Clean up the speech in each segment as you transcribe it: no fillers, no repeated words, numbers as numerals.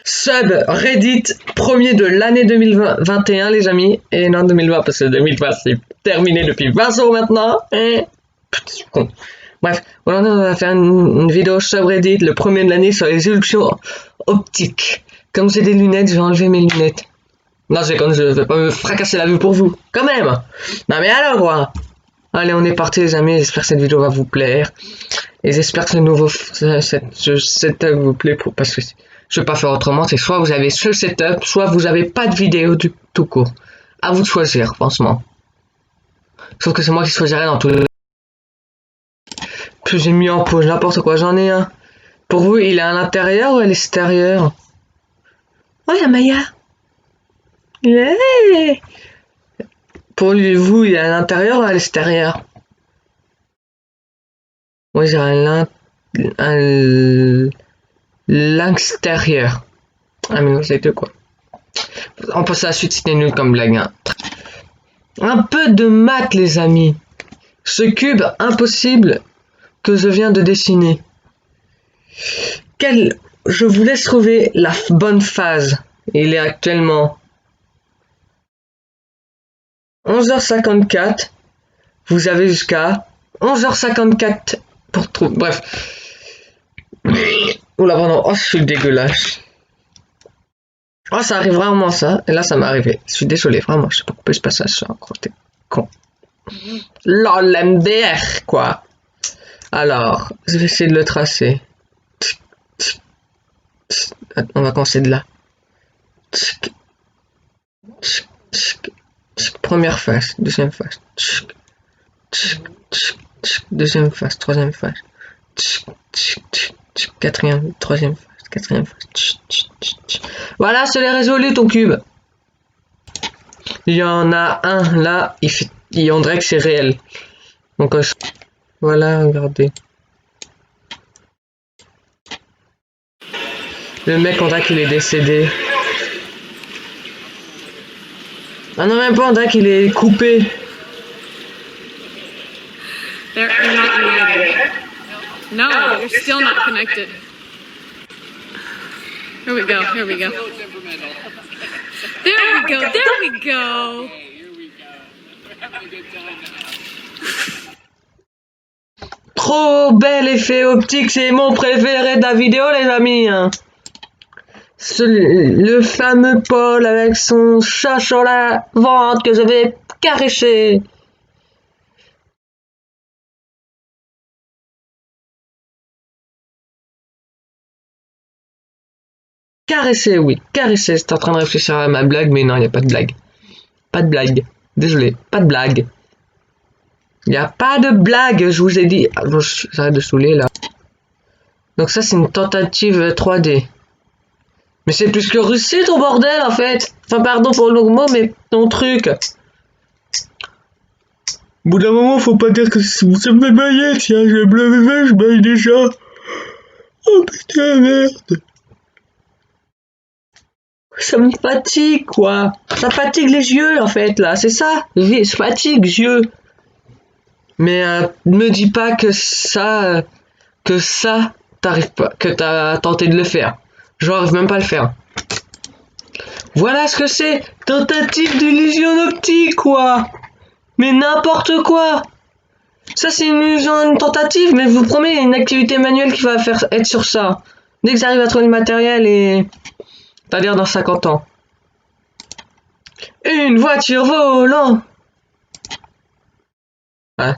Sub Reddit premier de l'année 2021 les amis. Et non 2020 parce que 2020 c'est terminé depuis 20 jours maintenant. Et... Putain, con. Bref, aujourd'hui on va faire une vidéo subreddit, le premier de l'année sur les illusions optiques. Comme j'ai des lunettes, je vais enlever mes lunettes. Non, c'est comme je vais pas me fracasser la vue pour vous, quand même. Non mais alors quoi. Allez, on est parti les amis, j'espère que cette vidéo va vous plaire. Et j'espère que ce nouveau setup vous plaît parce que je vais pas faire autrement, c'est soit vous avez ce setup, soit vous avez pas de vidéo du tout court. À vous de choisir, franchement. Sauf que c'est moi qui choisirai dans tout le... Puis j'ai mis en pause n'importe quoi, j'en ai un. Pour vous, il est à l'intérieur ou à l'extérieur? Oh, il y a Maya. Yeah. Pour vous, il est à l'intérieur ou à l'extérieur? Moi, j'ai l'extérieur. Ah, mais non, c'est deux quoi. On passe à la suite, c'était nul comme blague. Hein. Un peu de maths, les amis. Ce cube impossible que je viens de dessiner. Je vous laisse trouver la bonne phase. Il est actuellement 11h54. Vous avez jusqu'à 11h54 pour trouver. Bref. Oula, pardon. Oh, je suis dégueulasse. Oh, ça arrive vraiment ça. Et là, ça m'est arrivé. Je suis désolé, vraiment. Je sais pas pourquoi je passe à ça. T'es con. LOL, MDR, quoi. Alors, je vais essayer de le tracer. On va commencer de là. Première phase, deuxième phase. Deuxième phase, troisième phase. Quatrième, troisième phase, quatrième phase. Voilà, c'est résolu ton cube. Il y en a un là, on dirait que c'est réel. Donc voilà, regardez. Le mec, on dirait qu'il est décédé. Ah non, même pas, on dirait qu'il est coupé. They're not united. No, they're still not connected. Here we go, here we go. There we go, there we go. Trop bel effet optique, c'est mon préféré de la vidéo les amis. Le fameux Paul avec son chat sur la ventre que je vais caresser. Caresser, oui, caresser. J'étais en train de réfléchir à ma blague, mais non, il n'y a pas de blague. Pas de blague. Désolé, pas de blague. Il n'y a pas de blague, je vous ai dit. Ah, bon, j'arrête de saouler là. Donc ça, c'est une tentative 3D. Mais c'est plus que russie ton bordel en fait. Enfin, pardon pour le mot, mais ton truc. Au bout d'un moment, faut pas dire que ça me fait bailler. Tiens, je baille déjà. Oh putain, merde. Ça me fatigue, quoi. Ça fatigue les yeux, en fait, là. C'est ça. Je fatigue, yeux. Mais me dis pas que ça, t'arrives pas, que t'as tenté de le faire. J'arrive même pas à le faire. Voilà ce que c'est. Tentative d'illusion optique, quoi. Mais n'importe quoi. Ça, c'est une tentative, mais je vous promets, il y a une activité manuelle qui va être sur ça. Dès que j'arrive à trouver le matériel et... C'est-à-dire dans 50 ans. Une voiture volante. Hein?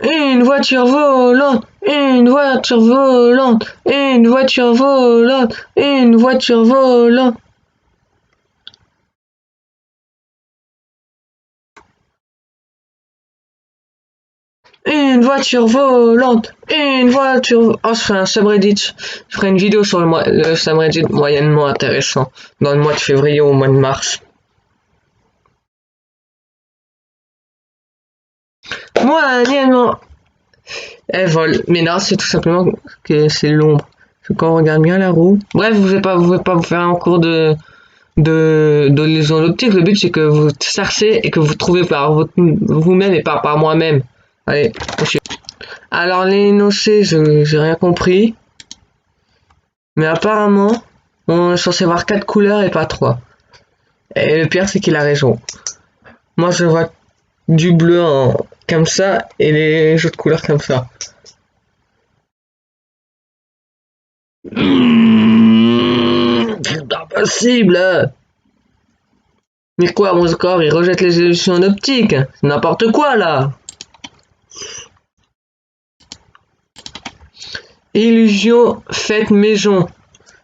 Une voiture volante. Une voiture volante. Une voiture volante. Une voiture volante. Une voiture volante. Une voiture... Oh, je ferai un subreddit. Je ferai une vidéo sur le subreddit moyennement intéressant. Dans le mois de février ou au mois de mars. Moyennement. Elle vole. Mais non, c'est tout simplement que c'est l'ombre. Quand on regarde bien la roue. Bref, vous ne pouvez pas vous faire un cours de lésion optique. Le but, c'est que vous cherchez et que vous trouvez par vous-même et pas par moi-même. Allez, monsieur. Alors, les nocés, j'ai rien compris. Mais apparemment, On est censé voir 4 couleurs et pas 3. Et le pire, c'est qu'il a raison. Moi, je vois du bleu comme ça et les autres couleurs comme ça. C'est pas possible! Mais quoi, mon score, il rejette les illusions optiques? C'est n'importe quoi, là! Illusion faite maison.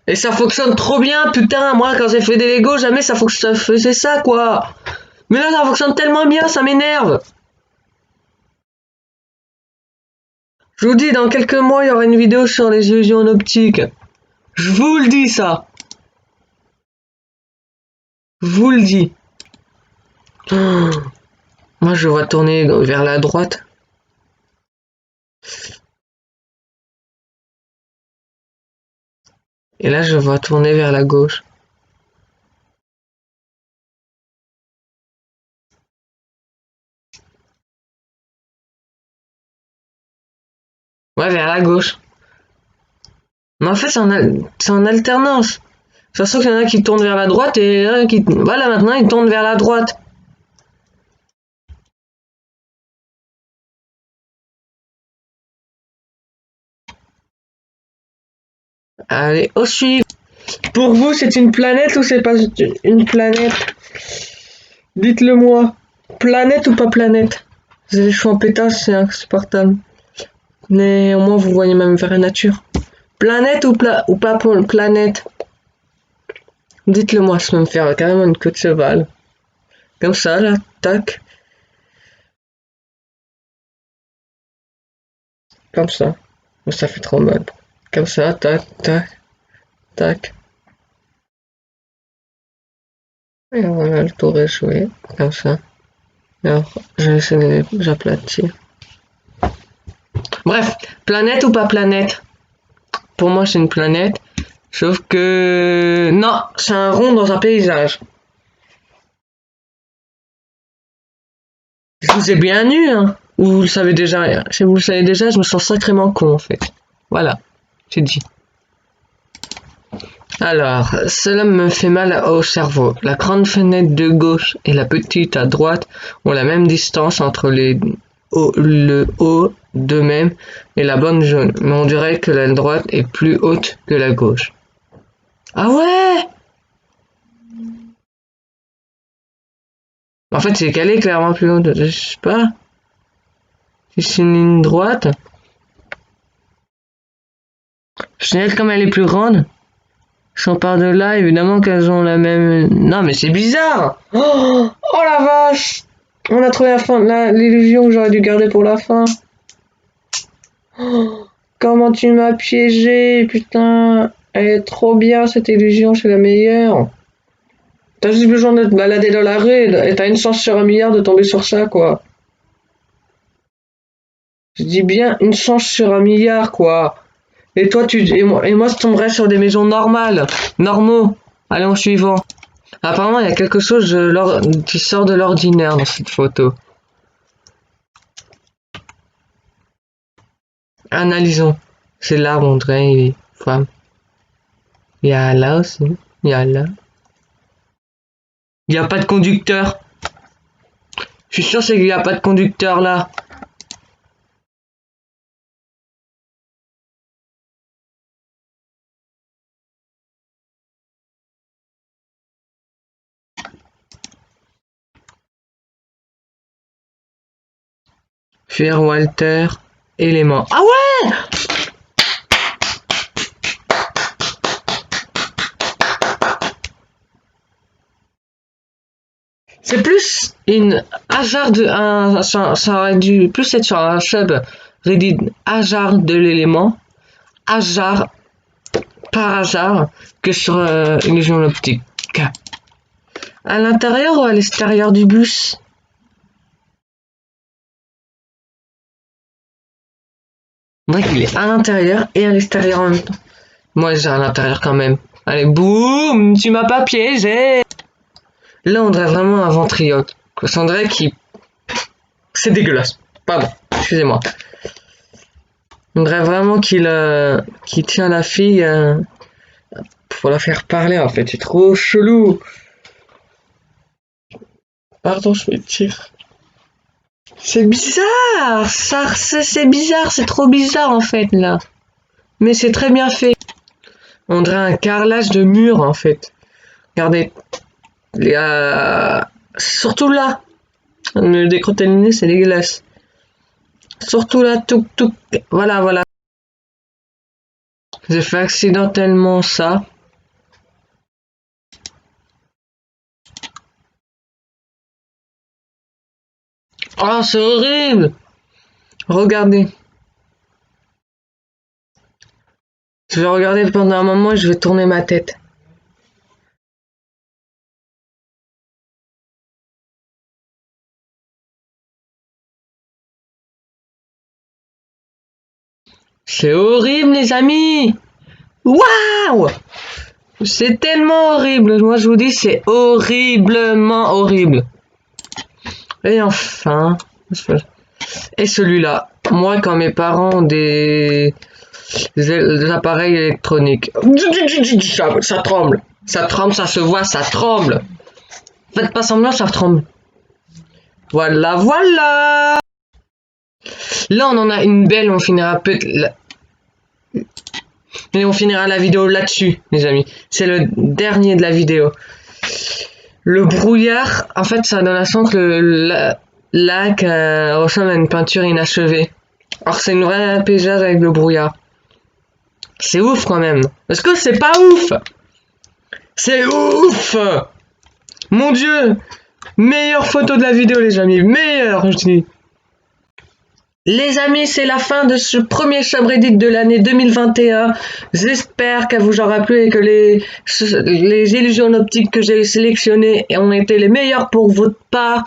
Et ça fonctionne trop bien, putain! Moi, quand j'ai fait des Lego, jamais ça faisait ça, quoi! Mais là, ça fonctionne tellement bien, ça m'énerve! Je vous dis, dans quelques mois, il y aura une vidéo sur les illusions optiques. Je vous le dis, ça! Je vous le dis. Oh, moi, je vois tourner vers la droite. Et là, je vois tourner vers la gauche. Ouais, vers la gauche. Mais en fait, c'est en alternance. De toute façon, qu'il y en a qui tournent vers la droite et là, qui... Voilà, maintenant, ils tournent vers la droite. Allez, au suivant. Pour vous, c'est une planète ou c'est pas une planète? Dites-le moi. Planète ou pas planète? Vous avez le choix en pétasse, c'est insupportable. Mais au moins, vous voyez même vers la nature. Planète ou pas planète? Dites-le moi, ça va me faire carrément une queue de cheval. Comme ça, là, tac. Comme ça. Ça fait trop mal. Comme ça, tac, tac, tac. Et voilà, le tour est joué. Comme ça. Alors, je vais essayer de j'aplatir. Bref, planète ou pas planète? Pour moi, c'est une planète. Sauf que... Non, c'est un rond dans un paysage. Je vous ai bien eu, hein. Ou vous le savez déjà. Si vous le savez déjà, je me sens sacrément con, en fait. Voilà, c'est dit. Alors, cela me fait mal au cerveau. La grande fenêtre de gauche et la petite à droite ont la même distance entre le haut d'eux-mêmes et la bande jaune. Mais on dirait que la droite est plus haute que la gauche. Ah ouais! En fait, c'est qu'elle est clairement plus haute. Je sais pas. Si c'est une ligne droite. Je sais comme elle est plus grande. Si on part de là, évidemment qu'elles ont la même... Non, mais c'est bizarre! Oh, oh la vache! On a trouvé la fin, l'illusion que j'aurais dû garder pour la fin. Oh, comment tu m'as piégé, putain! Elle est trop bien cette illusion, c'est la meilleure. T'as juste besoin de te balader dans la rue et t'as une chance sur un milliard de tomber sur ça, quoi. Je dis bien une chance sur un milliard, quoi. Et toi, et moi, je tomberais sur des maisons normales, normaux. Allez, en suivant. Apparemment, il y a quelque chose qui sort de l'ordinaire dans cette photo. Analysons. C'est là, on dirait, les femmes. Il y a là aussi. Il y a là. Il n'y a pas de conducteur. Je suis sûr qu'il n'y a pas de conducteur là. Faire Walter, élément. Ah ouais! C'est plus une hasard de un, ça aurait dû plus être sur un sub Reddit hasard de l'élément, hasard par hasard que sur illusion optique. À l'intérieur ou à l'extérieur du bus? On dirait qu'il est à l'intérieur et à l'extérieur en même temps. Moi j'ai à l'intérieur quand même. Allez, boum, tu m'as pas piégé. Là on dirait vraiment un ventriloque. On dirait qu'il... C'est dégueulasse. Pardon, excusez-moi. On dirait vraiment qu'il tient la fille Faut la faire parler en fait, c'est trop chelou. Pardon, je m'étire. C'est bizarre, c'est bizarre, c'est trop bizarre en fait là. Mais c'est très bien fait. On dirait un carrelage de mur en fait. Regardez, surtout là, le décroter c'est dégueulasse. Surtout là, tout, voilà, voilà. J'ai fait accidentellement ça. Oh, c'est horrible! Regardez. Je vais regarder pendant un moment et je vais tourner ma tête. C'est horrible, les amis! Waouh! C'est tellement horrible. Moi, je vous dis, c'est horriblement horrible. Et enfin, et celui-là. Moi, quand mes parents ont des appareils électroniques, ça tremble. Ça tremble, ça se voit, ça tremble. Faites pas semblant, ça tremble. Voilà, voilà. Là, on en a une belle, on finira peut-être... Et on finira la vidéo là-dessus, les amis. C'est le dernier de la vidéo. Le brouillard, en fait, ça donne l'impression que le lac ressemble à une peinture inachevée. Alors c'est une vraie paysage avec le brouillard. C'est ouf quand même. Est-ce que c'est pas ouf? C'est ouf! Mon Dieu! Meilleure photo de la vidéo, les amis. Meilleure, je dis. Les amis, c'est la fin de ce premier subreddit de l'année 2021. J'espère qu'elle vous aura plu et que les illusions optiques que j'ai sélectionnées ont été les meilleures pour votre part.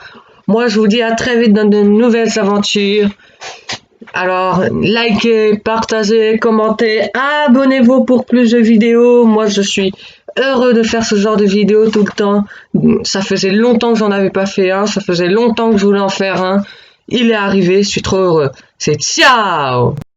Moi, je vous dis à très vite dans de nouvelles aventures. Alors, likez, partagez, commentez, abonnez-vous pour plus de vidéos. Moi, je suis heureux de faire ce genre de vidéos tout le temps. Ça faisait longtemps que j'en avais pas fait un. Ça faisait longtemps que je voulais en faire un. Il est arrivé, je suis trop heureux. C'est ciao!